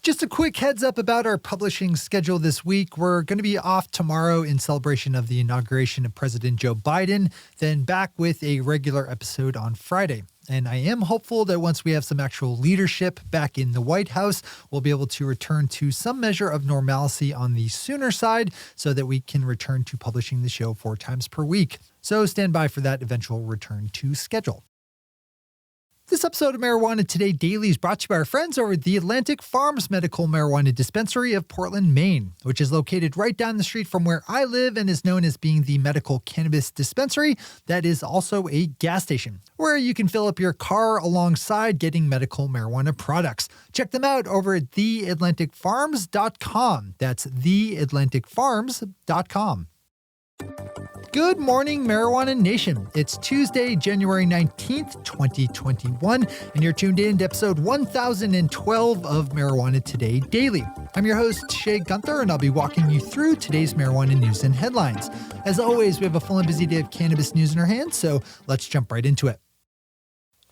Just a quick heads up about our publishing schedule this week. We're going to be off tomorrow in celebration of the inauguration of President Joe Biden, then back with a regular episode on Friday. And I am hopeful that once we have some actual leadership back in the White House, we'll be able to return to some measure of normalcy on the sooner side so that we can return to publishing the show 4 times per week. So stand by for that eventual return to schedule. This episode of Marijuana Today Daily is brought to you by our friends over at the Atlantic Farms Medical Marijuana Dispensary of Portland, Maine, which is located right down the street from where I live and is known as being the medical cannabis dispensary that is also a gas station, where you can fill up your car alongside getting medical marijuana products. Check them out over at theatlanticfarms.com. That's theatlanticfarms.com. Good morning, Marijuana Nation. It's Tuesday, January 19th, 2021, and you're tuned in to episode 1012 of Marijuana Today Daily. I'm your host, Shay Gunther, and I'll be walking you through today's marijuana news and headlines. As always, we have a full and busy day of cannabis news in our hands, so let's jump right into it.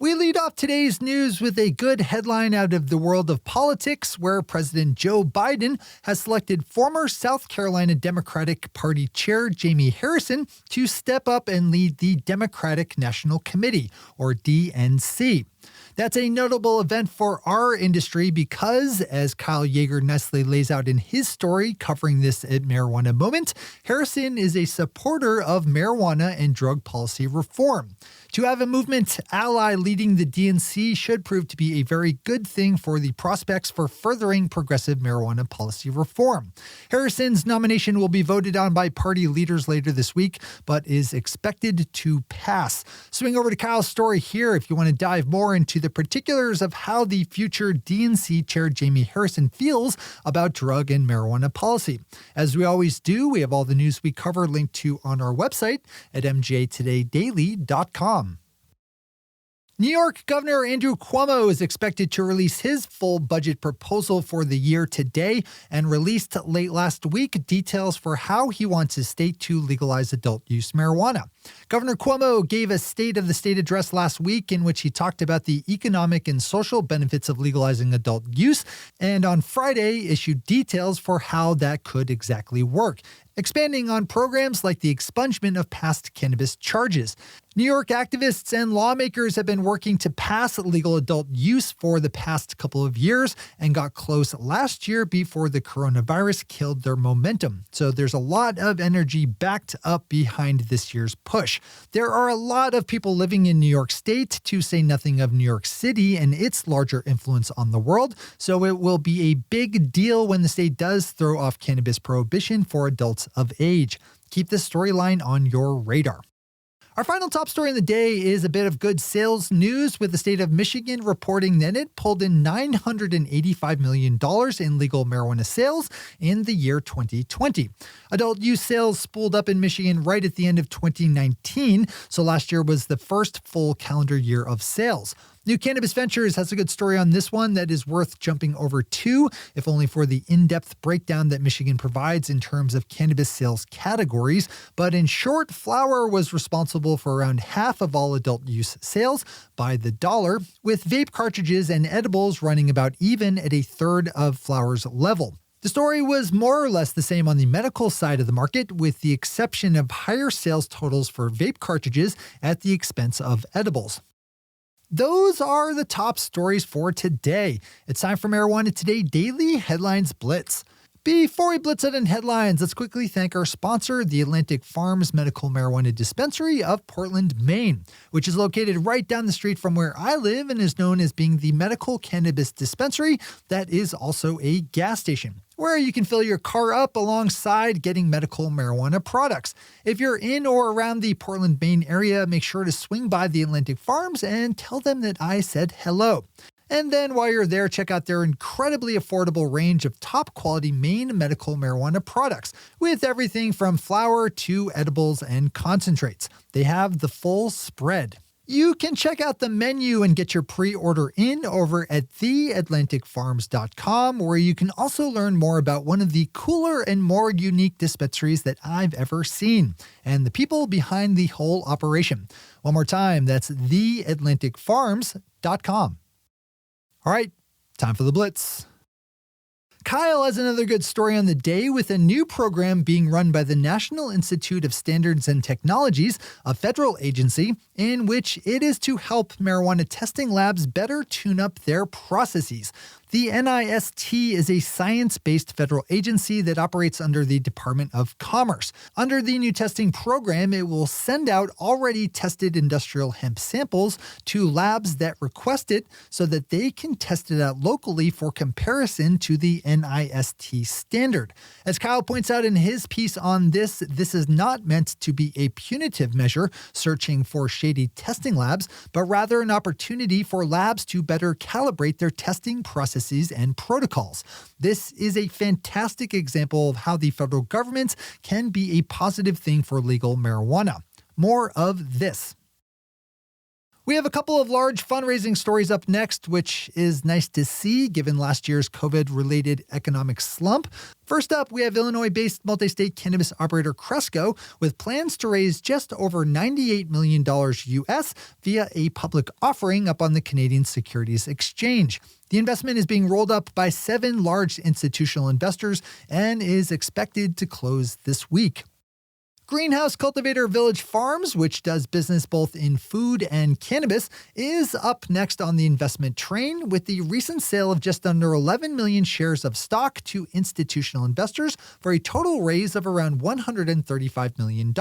We lead off today's news with a good headline out of the world of politics, where President Joe Biden has selected former South Carolina Democratic Party Chair Jamie Harrison to step up and lead the Democratic National Committee, or DNC. That's a notable event for our industry because, as Kyle Yeager nicely lays out in his story covering this at Marijuana Moment, Harrison is a supporter of marijuana and drug policy reform. To have a movement ally leading the DNC should prove to be a very good thing for the prospects for furthering progressive marijuana policy reform. Harrison's nomination will be voted on by party leaders later this week, but is expected to pass. Swing over to Kyle's story here if you want to dive more into the particulars of how the future DNC chair Jamie Harrison feels about drug and marijuana policy. As we always do, we have all the news we cover linked to on our website at mjtodaydaily.com. New York Governor Andrew Cuomo is expected to release his full budget proposal for the year today and released late last week details for how he wants his state to legalize adult use marijuana. Governor Cuomo gave a State of the State address last week in which he talked about the economic and social benefits of legalizing adult use, and on Friday issued details for how that could exactly work, expanding on programs like the expungement of past cannabis charges. New York activists and lawmakers have been working to pass legal adult use for the past couple of years and got close last year before the coronavirus killed their momentum. So there's a lot of energy backed up behind this year's push. There are a lot of people living in New York State, to say nothing of New York City and its larger influence on the world, so it will be a big deal when the state does throw off cannabis prohibition for adults of age. Keep this storyline on your radar. Our final top story of the day is a bit of good sales news, with the state of Michigan reporting that it pulled in $985 million in legal marijuana sales in the year 2020. Adult use sales spooled up in Michigan right at the end of 2019, so last year was the first full calendar year of sales. New Cannabis Ventures has a good story on this one that is worth jumping over to, if only for the in-depth breakdown that Michigan provides in terms of cannabis sales categories. But in short, flower was responsible for around half of all adult use sales by the dollar, with vape cartridges and edibles running about even at a third of flower's level. The story was more or less the same on the medical side of the market, with the exception of higher sales totals for vape cartridges at the expense of edibles. Those are the top stories for today. It's time for Marijuana Today Daily Headlines Blitz. Before we blitz it in headlines, let's quickly thank our sponsor, the Atlantic Farms Medical Marijuana Dispensary of Portland, Maine, which is located right down the street from where I live and is known as being the medical cannabis dispensary that is also a gas station, where you can fill your car up alongside getting medical marijuana products. If you're in or around the Portland, Maine area, make sure to swing by the Atlantic Farms and tell them that I said hello. And then while you're there, check out their incredibly affordable range of top quality Maine medical marijuana products, with everything from flower to edibles and concentrates. They have the full spread. You can check out the menu and get your pre-order in over at theatlanticfarms.com, where you can also learn more about one of the cooler and more unique dispensaries that I've ever seen, and the people behind the whole operation. One more time, that's theatlanticfarms.com. All right, time for the Blitz. Kyle has another good story on the day with a new program being run by the National Institute of Standards and Technologies, a federal agency, in which it is to help marijuana testing labs better tune up their processes. The NIST is a science-based federal agency that operates under the Department of Commerce. Under the new testing program, it will send out already tested industrial hemp samples to labs that request it so that they can test it out locally for comparison to the NIST standard. As Kyle points out in his piece on this is not meant to be a punitive measure searching for shady testing labs, but rather an opportunity for labs to better calibrate their testing processes and protocols. This is a fantastic example of how the federal government can be a positive thing for legal marijuana. More of this. We have a couple of large fundraising stories up next, which is nice to see given last year's COVID-related economic slump. First up, we have Illinois-based multi-state cannabis operator Cresco with plans to raise just over $98 million US via a public offering up on the Canadian Securities Exchange. The investment is being rolled up by 7 large institutional investors and is expected to close this week. Greenhouse cultivator Village Farms, which does business both in food and cannabis, is up next on the investment train with the recent sale of just under 11 million shares of stock to institutional investors for a total raise of around $135 million,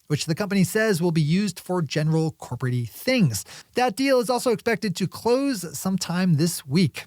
which the company says will be used for general corporate things. That deal is also expected to close sometime this week.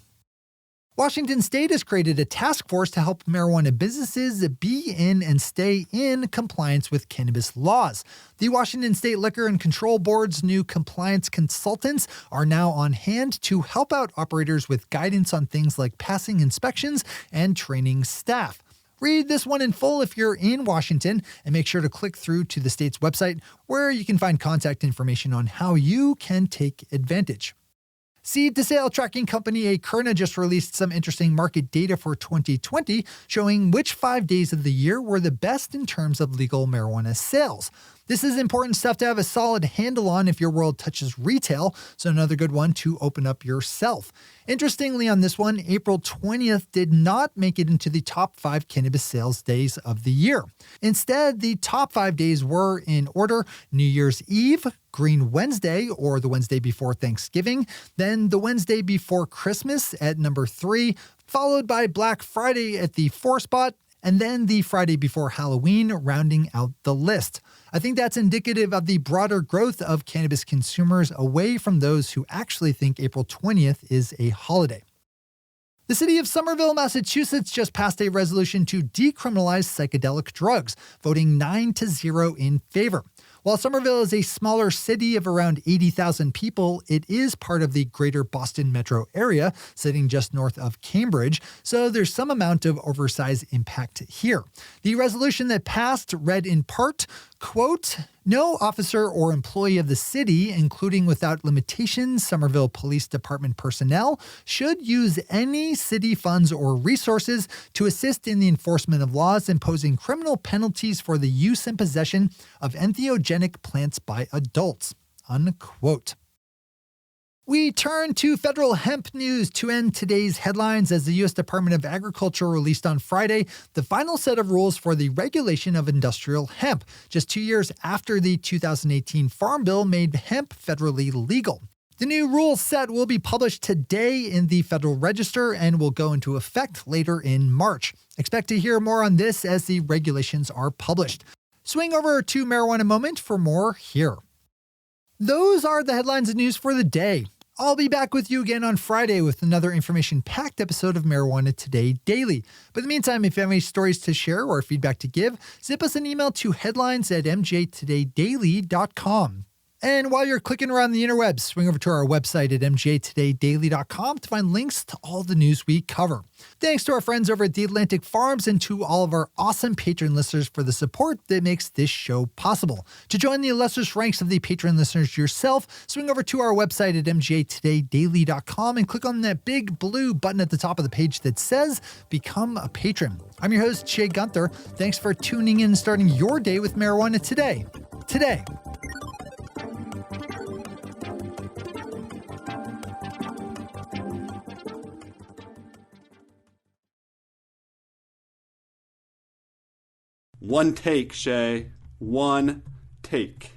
Washington State has created a task force to help marijuana businesses be in and stay in compliance with cannabis laws. The Washington State Liquor and Control Board's new compliance consultants are now on hand to help out operators with guidance on things like passing inspections and training staff. Read this one in full if you're in Washington, and make sure to click through to the state's website where you can find contact information on how you can take advantage. Seed-to-sale tracking company Akerna just released some interesting market data for 2020, showing which 5 days of the year were the best in terms of legal marijuana sales. This is important stuff to have a solid handle on if your world touches retail, so another good one to open up yourself. Interestingly on this one, April 20th did not make it into the top 5 cannabis sales days of the year. Instead, the top 5 days were in order: New Year's Eve, Green Wednesday, or the Wednesday before Thanksgiving, then the Wednesday before Christmas at number 3, followed by Black Friday at the 4 spot, and then the Friday before Halloween rounding out the list. I think that's indicative of the broader growth of cannabis consumers away from those who actually think April 20th is a holiday. The city of Somerville, Massachusetts just passed a resolution to decriminalize psychedelic drugs, voting 9-0 in favor. While Somerville is a smaller city of around 80,000 people, it is part of the greater Boston metro area, sitting just north of Cambridge, so there's some amount of oversized impact here. The resolution that passed read in part, quote, "No officer or employee of the city, including without limitation Somerville Police Department personnel, should use any city funds or resources to assist in the enforcement of laws imposing criminal penalties for the use and possession of entheogenic plants by adults," unquote. We turn to federal hemp news to end today's headlines as the U.S. Department of Agriculture released on Friday the final set of rules for the regulation of industrial hemp, just 2 years after the 2018 Farm Bill made hemp federally legal. The new rule set will be published today in the Federal Register and will go into effect later in March. Expect to hear more on this as the regulations are published. Swing over to Marijuana Moment for more here. Those are the headlines and news for the day. I'll be back with you again on Friday with another information-packed episode of Marijuana Today Daily. But in the meantime, if you have any stories to share or feedback to give, zip us an email to headlines@mjtodaydaily.com. And while you're clicking around the interwebs, swing over to our website at mjtodaydaily.com to find links to all the news we cover. Thanks to our friends over at The Atlantic Farms and to all of our awesome patron listeners for the support that makes this show possible. To join the illustrious ranks of the patron listeners yourself, swing over to our website at mjtodaydaily.com and click on that big blue button at the top of the page that says Become a Patron. I'm your host, Shay Gunther. Thanks for tuning in and starting your day with marijuana today. One take, Shay. One take.